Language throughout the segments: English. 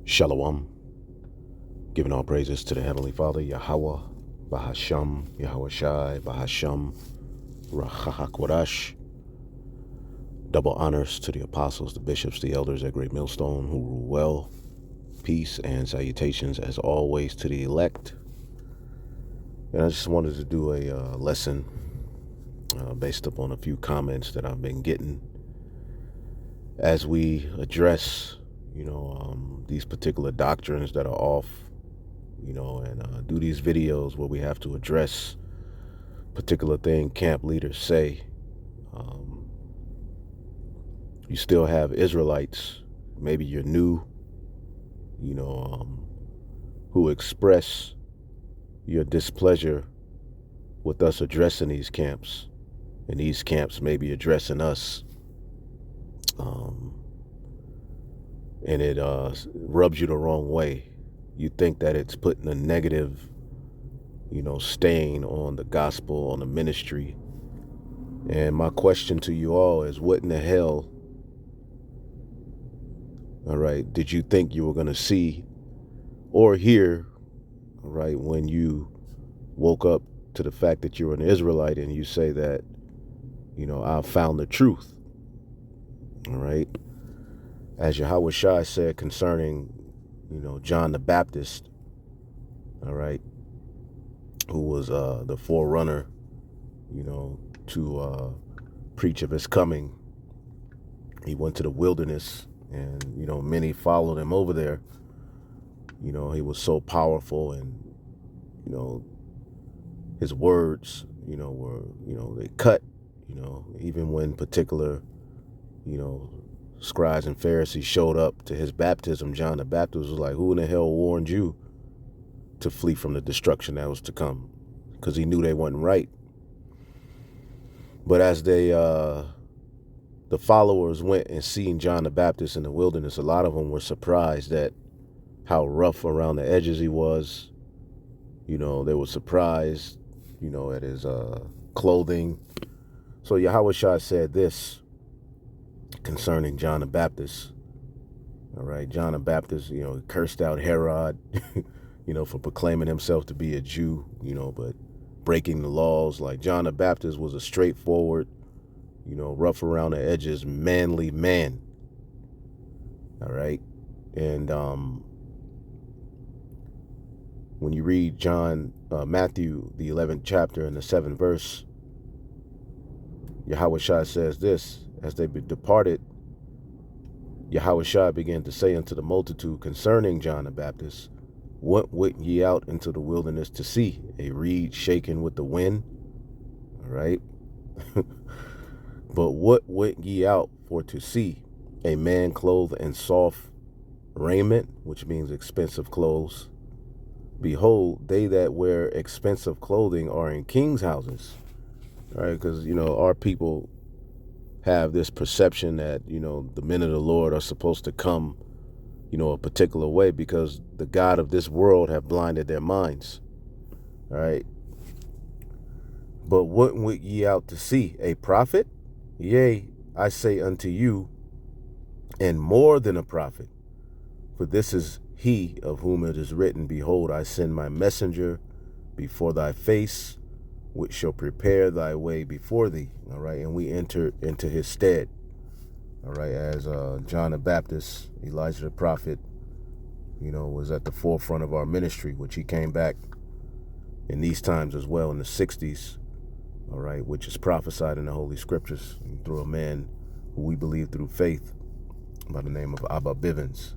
Shalom, giving all praises to the Heavenly Father, Yahweh, Bahasham, Yahweh Shai, Bahasham, Rachahakwadash. Double honors to the apostles, the bishops, the elders at Great Millstone who rule well. Peace and salutations as always to the elect. And I just wanted to do a lesson based upon a few comments that I've been getting as we address these particular doctrines that are off, and do these videos where we have to address particular thing camp leaders say. You still have Israelites, maybe you're new, who express your displeasure with us addressing these camps, and these camps may be addressing us. And it rubs you the wrong way. You think that it's putting a negative, stain on the gospel, on the ministry. And my question to you all is, what in the hell, all right, did you think you were going to see or hear, all right, when you woke up to the fact that you're an Israelite and you say that, I found the truth, all right? As Yahweh Shai said concerning, John the Baptist, all right, who was the forerunner, to preach of his coming. He went to the wilderness and, many followed him over there. He was so powerful, and, his words, were, they cut, even when particular, scribes and Pharisees showed up to his baptism. John the Baptist was like, who in the hell warned you to flee from the destruction that was to come? Because he knew they wasn't right. But as the followers went and seen John the Baptist in the wilderness, a lot of them were surprised at how rough around the edges he was. They were surprised, at his clothing. So Yahweh Shai said this concerning John the Baptist. All right, John the Baptist, cursed out Herod, for proclaiming himself to be a Jew, but breaking the laws. Like, John the Baptist was a straightforward, rough around the edges, manly man. All right. And when you read Matthew, the 11th chapter and the 7th verse, Yahweh Shai says this: as they departed, Yahweh Shai began to say unto the multitude concerning John the Baptist, what went ye out into the wilderness to see? A reed shaken with the wind? All right. But what went ye out for to see? A man clothed in soft raiment, which means expensive clothes. Behold, they that wear expensive clothing are in kings' houses. All right, because, our people have this perception that, the men of the Lord are supposed to come, a particular way, because the God of this world have blinded their minds. All right. But what went ye out to see? A prophet? Yea, I say unto you, and more than a prophet. For this is he of whom it is written, behold, I send my messenger before thy face, which shall prepare thy way before thee. All right. And we enter into his stead. All right. As John the Baptist, Elijah the prophet, was at the forefront of our ministry, which he came back in these times as well, in the 60s. All right. Which is prophesied in the Holy Scriptures through a man who we believe through faith by the name of Abba Bivens.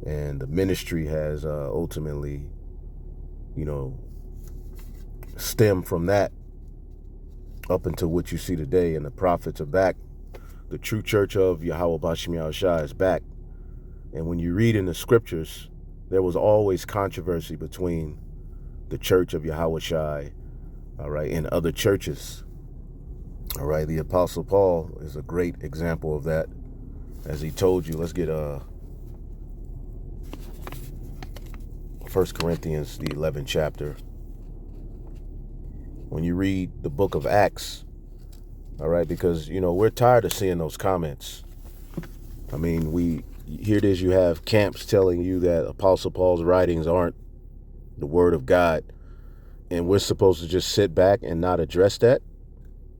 And the ministry has ultimately, stemmed from that up until what you see today. And the prophets are back. The true church of Yahweh Bashim Yahushua is back. And when you read in the scriptures, there was always controversy between the church of Yahweh Shai, all right, and other churches. All right, the Apostle Paul is a great example of that. As he told you, let's get 1 Corinthians, the 11th chapter. When you read the book of Acts, all right, because, we're tired of seeing those comments. I mean, we here it is, you have camps telling you that Apostle Paul's writings aren't the word of God, and we're supposed to just sit back and not address that,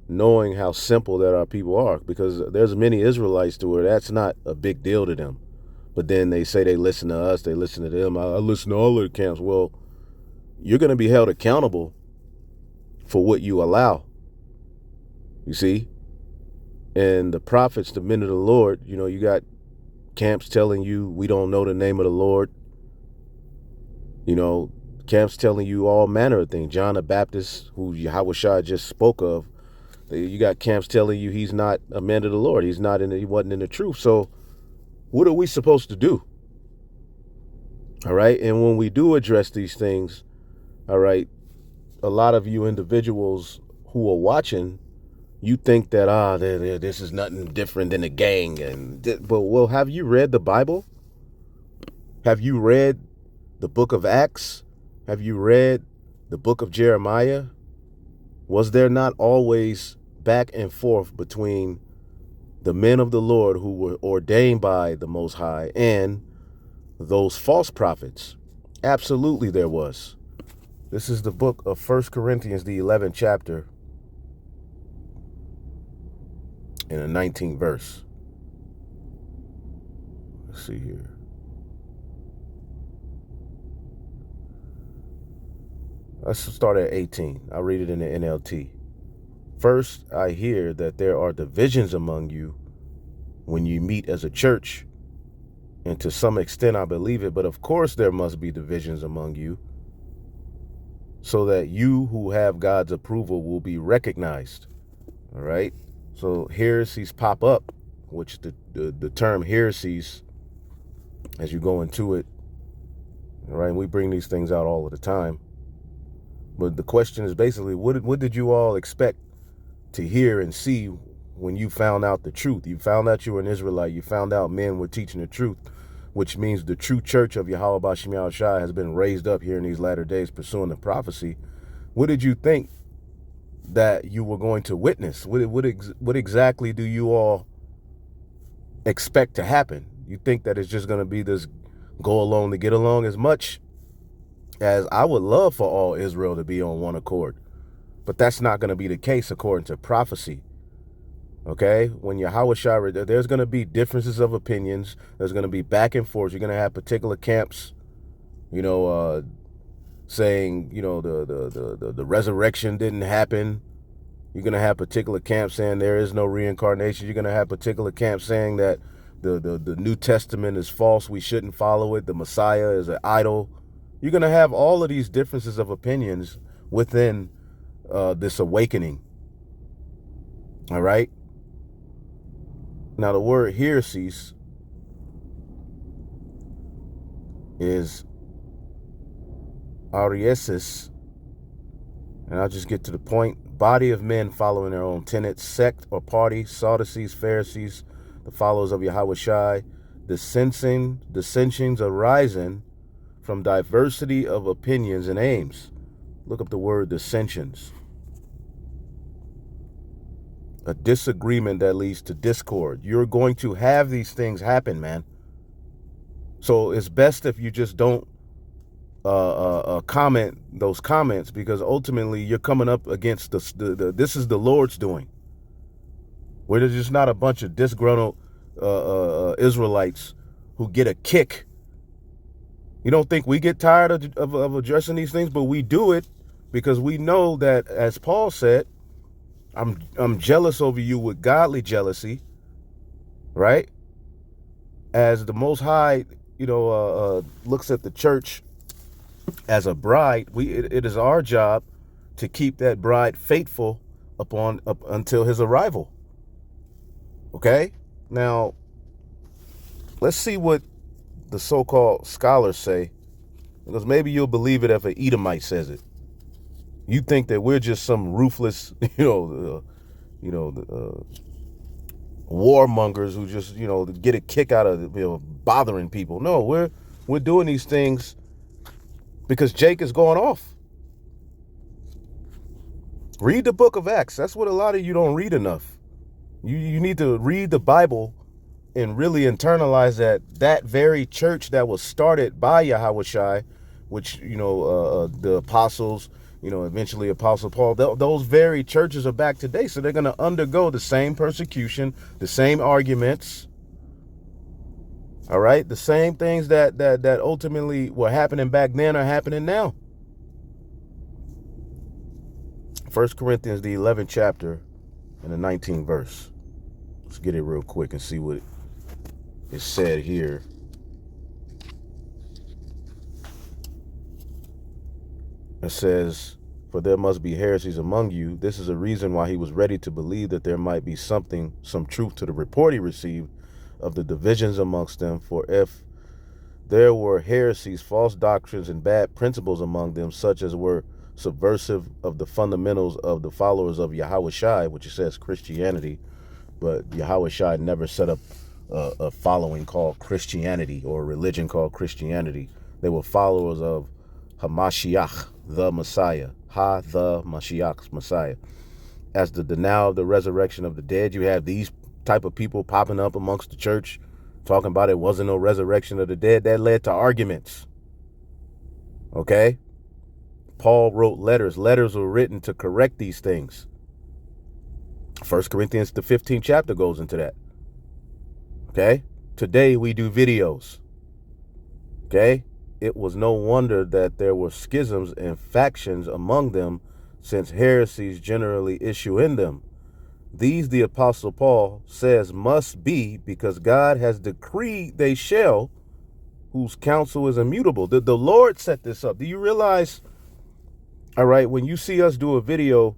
knowing how simple that our people are, because there's many Israelites to where that's not a big deal to them. But then they say they listen to us, they listen to them. I listen to all of the camps. Well, you're going to be held accountable for what you allow. You see? And the prophets, the men of the Lord, you got camps telling you we don't know the name of the Lord. Camps telling you all manner of things. John the Baptist, who Yahushua just spoke of, you got camps telling you he's not a man of the Lord. He wasn't in the truth. So what are we supposed to do? All right. And when we do address these things, all right, a lot of you individuals who are watching, you think that, this is nothing different than a gang. But have you read the Bible? Have you read the book of Acts? Have you read the book of Jeremiah? Was there not always back and forth between the men of the Lord who were ordained by the Most High and those false prophets? Absolutely there was. This is the book of 1 Corinthians, the 11th chapter, in the 19th verse. Let's see here. Let's start at 18. I'll read it in the NLT. First, I hear that there are divisions among you when you meet as a church, and to some extent I believe it, but of course there must be divisions among you, so that you who have God's approval will be recognized. All right? So heresies pop up, which the term heresies, as you go into it, all right, we bring these things out all of the time. But the question is basically, what did you all expect to hear and see when you found out the truth? You found out you were an Israelite. You found out men were teaching the truth, which means the true church of Yahweh Bashim Yahushua has been raised up here in these latter days, pursuing the prophecy. What did you think that you were going to witness? What exactly do you all expect to happen? You think that it's just going to be this go along to get along? As much as I would love for all Israel to be on one accord, but that's not going to be the case according to prophecy. Okay, when Yahushua, there's going to be differences of opinions. There's going to be back and forth. You're going to have particular camps, saying, the resurrection didn't happen. You're going to have particular camps saying there is no reincarnation. You're going to have particular camps saying that the New Testament is false. We shouldn't follow it. The Messiah is an idol. You're going to have all of these differences of opinions within this awakening. All right. Now, the word heresies is ariesis, and I'll just get to the point. Body of men following their own tenets, sect or party, Sadducees, Pharisees, the followers of Yahushua, dissensions arising from diversity of opinions and aims. Look up the word dissensions. A disagreement that leads to discord. You're going to have these things happen, man. So it's best if you just don't comment those comments, because ultimately you're coming up against this is the Lord's doing. Where there's just not a bunch of disgruntled Israelites who get a kick. You don't think we get tired of addressing these things, but we do it because we know that, as Paul said, I'm jealous over you with godly jealousy, right? As the Most High, looks at the church as a bride, it is our job to keep that bride faithful up until his arrival. Okay? Now, let's see what the so-called scholars say, because maybe you'll believe it if an Edomite says it. You think that we're just some ruthless, warmongers who just, get a kick out of, bothering people. No, we're doing these things because Jake is going off. Read the book of Acts. That's what a lot of you don't read enough. You need to read the Bible and really internalize that very church that was started by Yahushua, which, the apostles, eventually Apostle Paul, those very churches are back today. So they're going to undergo the same persecution, the same arguments. All right. The same things that ultimately were happening back then are happening now. 1 Corinthians, the 11th chapter and the 19th verse. Let's get it real quick and see what is said here. It says, for there must be heresies among you. This is a reason why he was ready to believe that there might be some truth to the report he received of the divisions amongst them. For if there were heresies, false doctrines, and bad principles among them, such as were subversive of the fundamentals of the followers of Yahushua, which it says Christianity, but Yahushua never set up a following called Christianity or a religion called Christianity. They were followers of Hamashiach, the Messiah, the Mashiach, Messiah. As the denial of the resurrection of the dead, you have these type of people popping up amongst the church talking about it wasn't no resurrection of the dead. That led to arguments. Okay? Paul wrote letters. Letters were written to correct these things. 1 Corinthians, the 15th chapter goes into that. Okay? Today we do videos. Okay? It was no wonder that there were schisms and factions among them, since heresies generally issue in them. These, the Apostle Paul says, must be because God has decreed they shall, whose counsel is immutable. The Lord set this up. Do you realize, all right, when you see us do a video,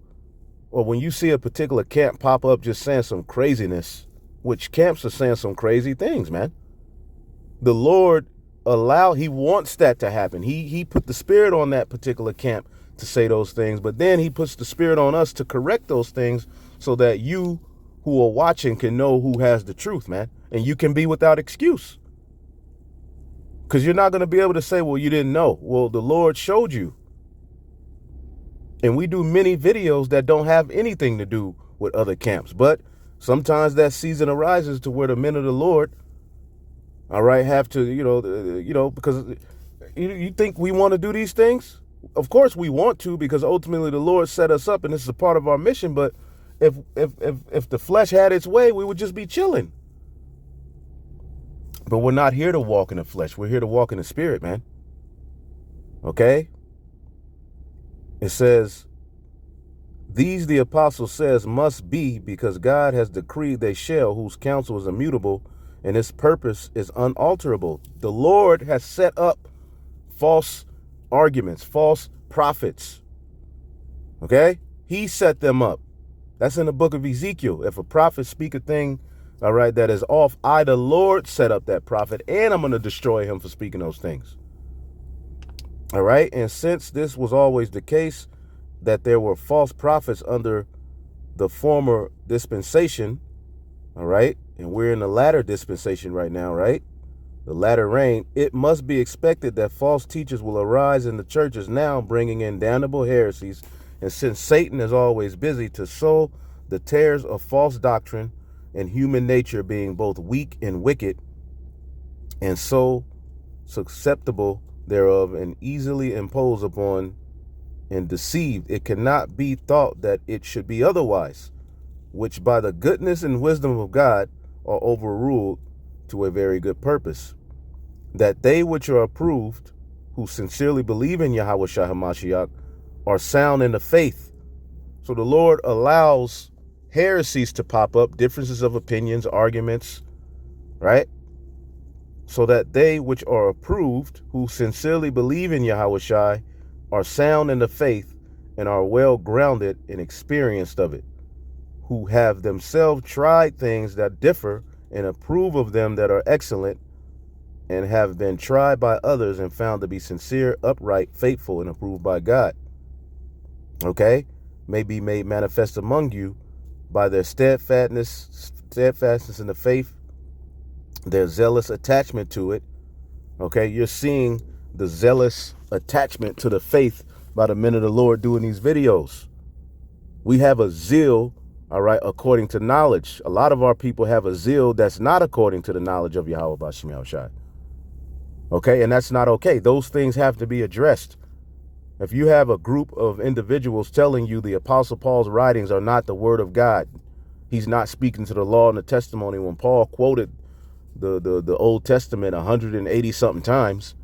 or when you see a particular camp pop up just saying some craziness, which camps are saying some crazy things, man. The Lord he wants that to happen. He put the spirit on that particular camp to say those things, but then he puts the spirit on us to correct those things so that you who are watching can know who has the truth, man. And you can be without excuse. Because you're not going to be able to say, well, you didn't know. Well, the Lord showed you. And we do many videos that don't have anything to do with other camps. But sometimes that season arises to where the men of the Lord, all right, have to, because you think we want to do these things? Of course we want to, because ultimately the Lord set us up and this is a part of our mission. But if the flesh had its way, we would just be chilling. But we're not here to walk in the flesh. We're here to walk in the spirit, man. Okay? It says, these, the apostle says, must be because God has decreed they shall, whose counsel is immutable, and his purpose is unalterable. The Lord has set up false arguments, false prophets. Okay? He set them up. That's in the book of Ezekiel. If a prophet speak a thing, all right, that is off, I, the Lord, set up that prophet, and I'm going to destroy him for speaking those things. All right? And since this was always the case, that there were false prophets under the former dispensation, all right, and we're in the latter dispensation right now, right? The latter reign, it must be expected that false teachers will arise in the churches now, bringing in damnable heresies. And since Satan is always busy to sow the tares of false doctrine, and human nature being both weak and wicked, and so susceptible thereof, and easily imposed upon and deceived, it cannot be thought that it should be otherwise, which by the goodness and wisdom of God are overruled to a very good purpose, that they which are approved, who sincerely believe in Yahushua HaMashiach, are sound in the faith. So the Lord allows heresies to pop up, differences of opinions, arguments, right? So that they which are approved, who sincerely believe in Yahushua, are sound in the faith and are well grounded and experienced of it, who have themselves tried things that differ and approve of them that are excellent, and have been tried by others and found to be sincere, upright, faithful, and approved by God. Okay? May be made manifest among you by their steadfastness in the faith, their zealous attachment to it. Okay? You're seeing the zealous attachment to the faith by the men of the Lord doing these videos. We have a zeal, all right, according to knowledge. A lot of our people have a zeal that's not according to the knowledge of Yahweh Bashim Yahushai. Okay, and that's not okay. Those things have to be addressed. If you have a group of individuals telling you the Apostle Paul's writings are not the word of God, he's not speaking to the law and the testimony. When Paul quoted the Old Testament 180 something times,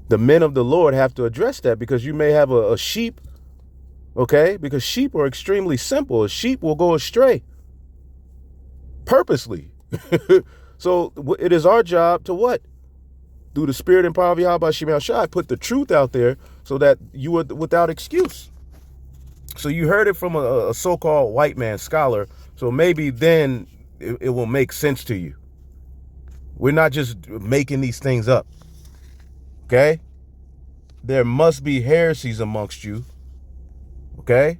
the men of the Lord have to address that, because you may have a sheep, okay? Because sheep are extremely simple. A sheep will go astray purposely. So it is our job to what? Through the spirit and power of Yahweh Shemel Shai, put the truth out there so that you are without excuse. So you heard it from a so-called white man scholar, so maybe then it will make sense to you. We're not just making these things up, okay? There must be heresies amongst you, okay?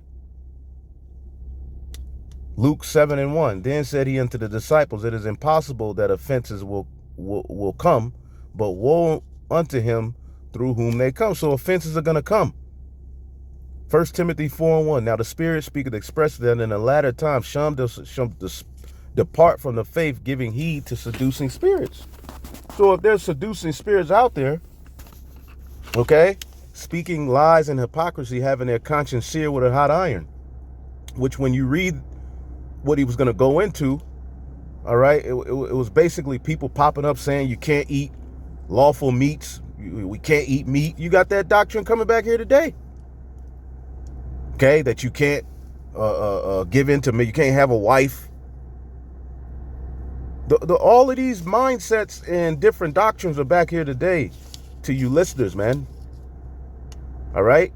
Luke 7:1, then said he unto the disciples, it is impossible that offenses will come, but woe unto him through whom they come. So offenses are going to come. 1 Timothy 4:1, now the Spirit speaketh expressly that in the latter times some depart from the faith, giving heed to seducing spirits. So if there's seducing spirits out there, okay, speaking lies and hypocrisy, having their conscience seared with a hot iron, which when you read what he was going to go into, all right, it was basically people popping up saying you can't eat lawful meats, we can't eat meat. You got that doctrine coming back here today, okay, that you can't give in to me, you can't have a wife. All of these mindsets and different doctrines are back here today to you listeners, man. All right,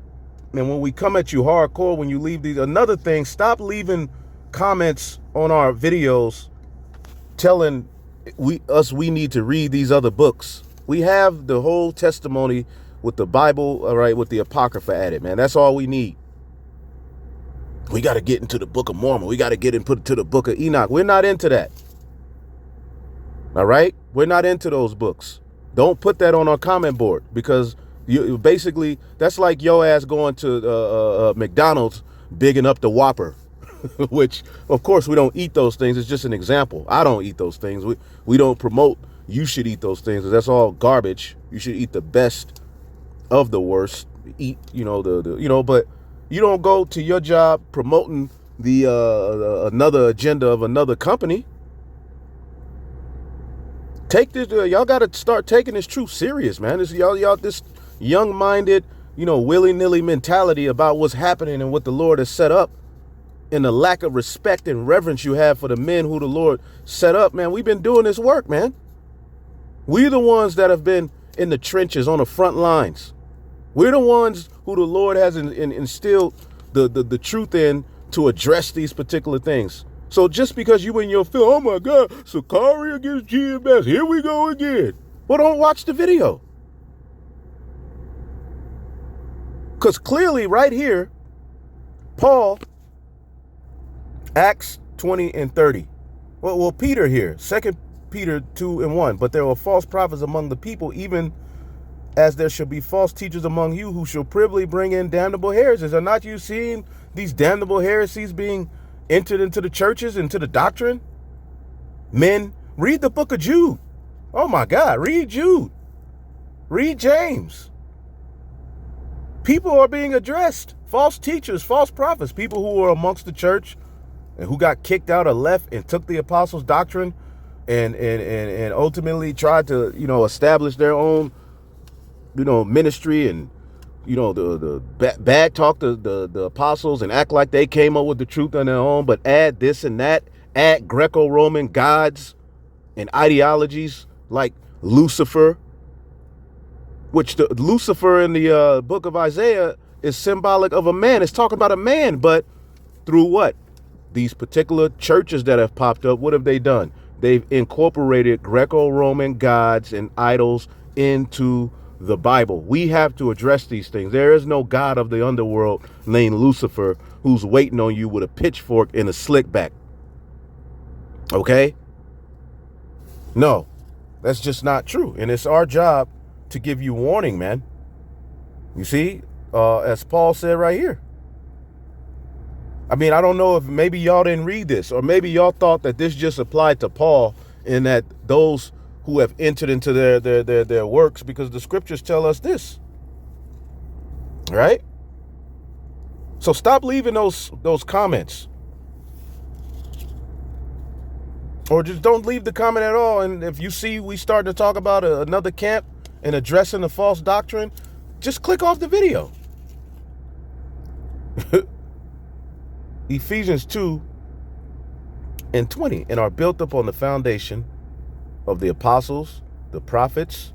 and when we come at you hardcore, when you leave these, another thing, stop leaving comments on our videos telling we need to read these other books. We have the whole testimony with the Bible, all right, with the Apocrypha added, man. That's all we need. We got to get into the Book of Mormon. We got to get into the Book of Enoch. We're not into that. All right? We're not into those books. Don't put that on our comment board, because you basically, that's like your ass going to McDonald's bigging up the Whopper, which, of course, we don't eat those things. It's just an example. I don't eat those things. We don't promote you should eat those things, because that's all garbage. You should eat the best of the worst. Eat, but you don't go to your job promoting the another agenda of another company. Take this, y'all got to start taking this truth serious, man. This y'all this young-minded, willy-nilly mentality about what's happening and what the Lord has set up, and the lack of respect and reverence you have for the men who the Lord set up, man. We've been doing this work, man. We're the ones that have been in the trenches on the front lines. We're the ones who the Lord has instilled the truth in to address these particular things. So just because you in your field, oh my God, Sakari against GMS, here we go again. Well, don't watch the video. Because clearly right here, Paul, Acts 20 and 30. Well, Peter here, 2 Peter 2:1. But there were false prophets among the people, even as there shall be false teachers among you, who shall privily bring in damnable heresies. Are not you seeing these damnable heresies being entered into the churches, into the doctrine? Men, read the book of Jude. Oh my God, read Jude. Read James. People are being addressed. False teachers, false prophets, people who were amongst the church and who got kicked out or left and took the apostles' doctrine and ultimately tried to, establish their own, ministry, and, the bad talk the apostles and act like they came up with the truth on their own, but add this and that, add Greco-Roman gods and ideologies like Lucifer, which the Lucifer in the book of Isaiah is symbolic of a man. It's talking about a man, but through what? These particular churches that have popped up, what have they done? They've incorporated Greco-Roman gods and idols into the Bible. We have to address these things. There is no god of the underworld named Lucifer who's waiting on you with a pitchfork and a slick back. Okay? No, that's just not true. And it's our job to give you warning, man. You see, as Paul said right here, I mean, I don't know if maybe y'all didn't read this, or maybe y'all thought that this just applied to Paul and that those who have entered into their works, because the scriptures tell us this, right? So stop leaving those comments, or just don't leave the comment at all. And if you see we starting to talk about another camp and addressing the false doctrine, just click off the video. Ephesians 2:20, and are built upon the foundation of the apostles, the prophets,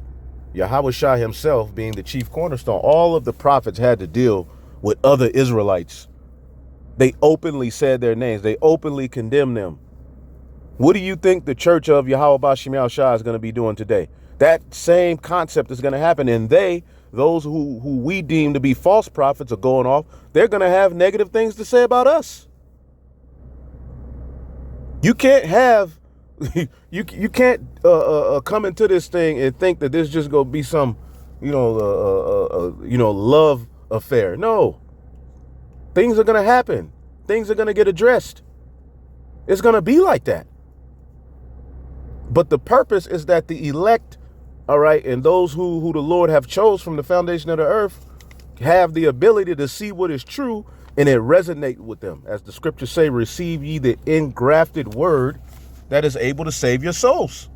Yahushua himself being the chief cornerstone. All of the prophets had to deal with other Israelites. They openly said their names. They openly condemned them. What do you think the church of Yahweh Bashim Yahushua is going to be doing today? That same concept is going to happen. And those who we deem to be false prophets are going off. They're going to have negative things to say about us. You can't have, you can't come into this thing and think that this just going to be some, love affair. No. Things are going to happen. Things are going to get addressed. It's going to be like that. But the purpose is that the elect, all right, and those who the Lord have chose from the foundation of the earth have the ability to see what is true, and it resonate with them. As the scriptures say, receive ye the engrafted word that is able to save your souls.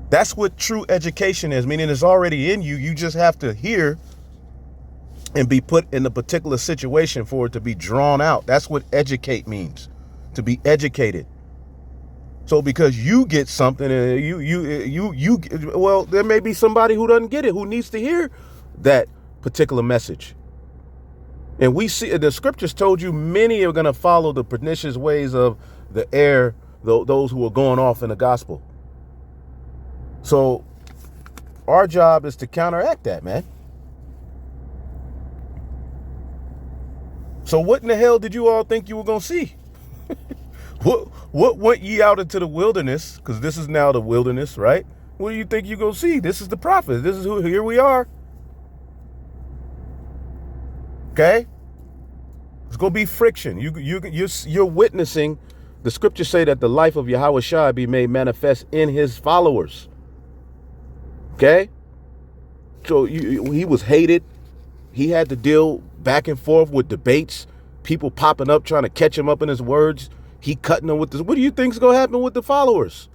That's what true education is, meaning it's already in you. You just have to hear and be put in a particular situation for it to be drawn out. That's what educate means, to be educated. So because you get something and well, there may be somebody who doesn't get it, who needs to hear that particular message. And we see the scriptures told you many are going to follow the pernicious ways of the error, those who are going off in the gospel. So our job is to counteract that, man. So what in the hell did you all think you were going to see? What went ye out into the wilderness? Because this is now the wilderness, right? What do you think you're going to see? This is the prophet. This is who, here we are. Okay? It's going to be friction. You're witnessing. The scriptures say that the life of Yahushua be made manifest in his followers. Okay? So he was hated. He had to deal back and forth with debates. People popping up, trying to catch him up in his words. He cutting them with this. What do you think's going to happen with the followers?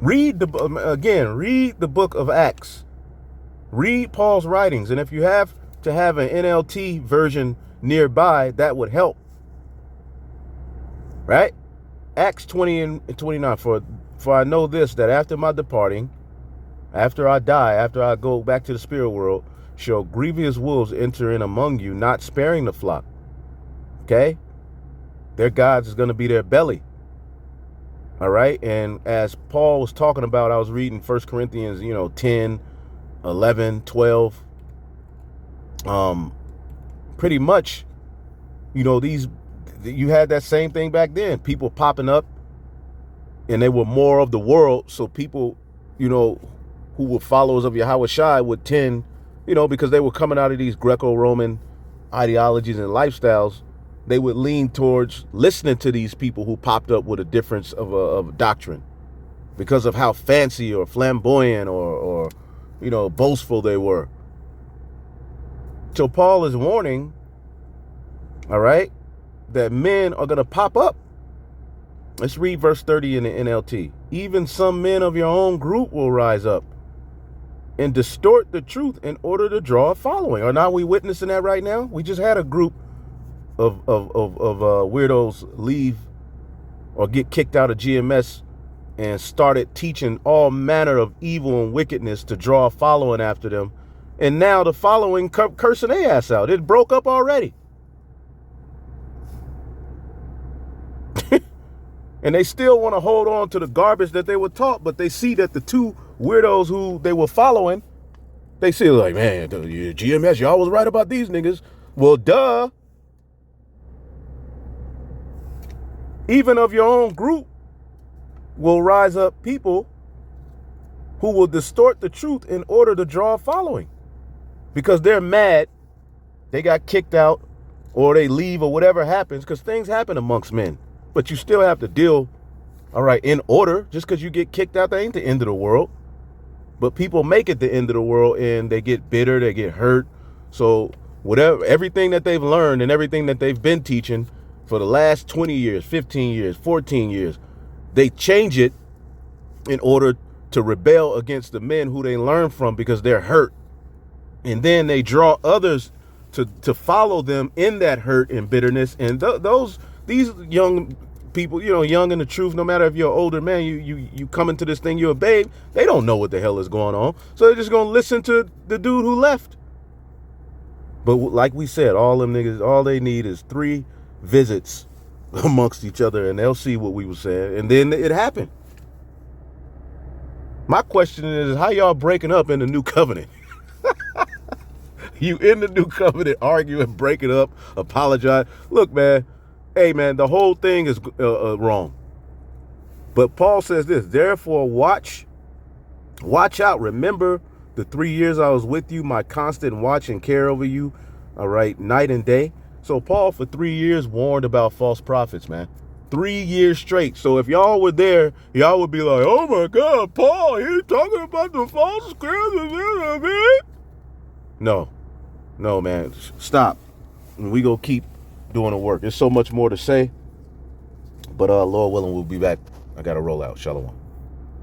Read the book of Acts. Read Paul's writings. And if you have to have an NLT version nearby, that would help. Right? Acts 20 and 29. For I know this, that after my departing, after I die, after I go back to the spirit world, shall grievous wolves enter in among you, not sparing the flock. Okay? Their gods is going to be their belly. All right? And as Paul was talking about, I was reading 1 Corinthians, 10, 11, 12. Pretty much, you had that same thing back then. People popping up, and they were more of the world. So people, who were followers of Yahushua would tend, because they were coming out of these Greco-Roman ideologies and lifestyles, they would lean towards listening to these people who popped up with a difference of doctrine because of how fancy or flamboyant or boastful they were. So Paul is warning, all right, that men are going to pop up. Let's read verse 30 in the NLT. Even some men of your own group will rise up and distort the truth in order to draw a following. Are not we witnessing that right now? We just had a group of weirdos leave or get kicked out of GMS and started teaching all manner of evil and wickedness to draw a following after them. And now the following cursing their ass out. It broke up already. And they still want to hold on to the garbage that they were taught, but they see that the two weirdos who they were following, they see like, man, GMS, y'all was right about these niggas. Well, duh. Even of your own group will rise up people who will distort the truth in order to draw a following because they're mad they got kicked out or they leave or whatever happens, because things happen amongst men. But you still have to deal, all right, in order. Just because you get kicked out, that ain't the end of the world. But people make it the end of the world, and they get bitter, they get hurt. So whatever, everything that they've learned and everything that they've been teaching for the last 20 years, 15 years, 14 years, they change it in order to rebel against the men who they learn from, because they're hurt. And then they draw others to follow them in that hurt and bitterness. And these young people, young in the truth, no matter if you're an older man, you come into this thing, you're a babe, they don't know what the hell is going on. So they're just going to listen to the dude who left. But like we said, all them niggas, all they need is 3 visits amongst each other, and they'll see what we were saying. And then it happened. My question is, how y'all breaking up in the new covenant? You in the new covenant, arguing, breaking up, apologize. Look, man, hey, man, the whole thing is wrong. But Paul says this, therefore watch out. Remember the 3 years I was with you, my constant watch and care over you, all right, night and day. So Paul, for 3 years, warned about false prophets, man. 3 years straight. So if y'all were there, y'all would be like, oh my God, Paul, he's talking about the false scriptures. No, man, stop. We go keep doing the work. There's so much more to say, but Lord willing, we'll be back. I got to roll out. Shalom.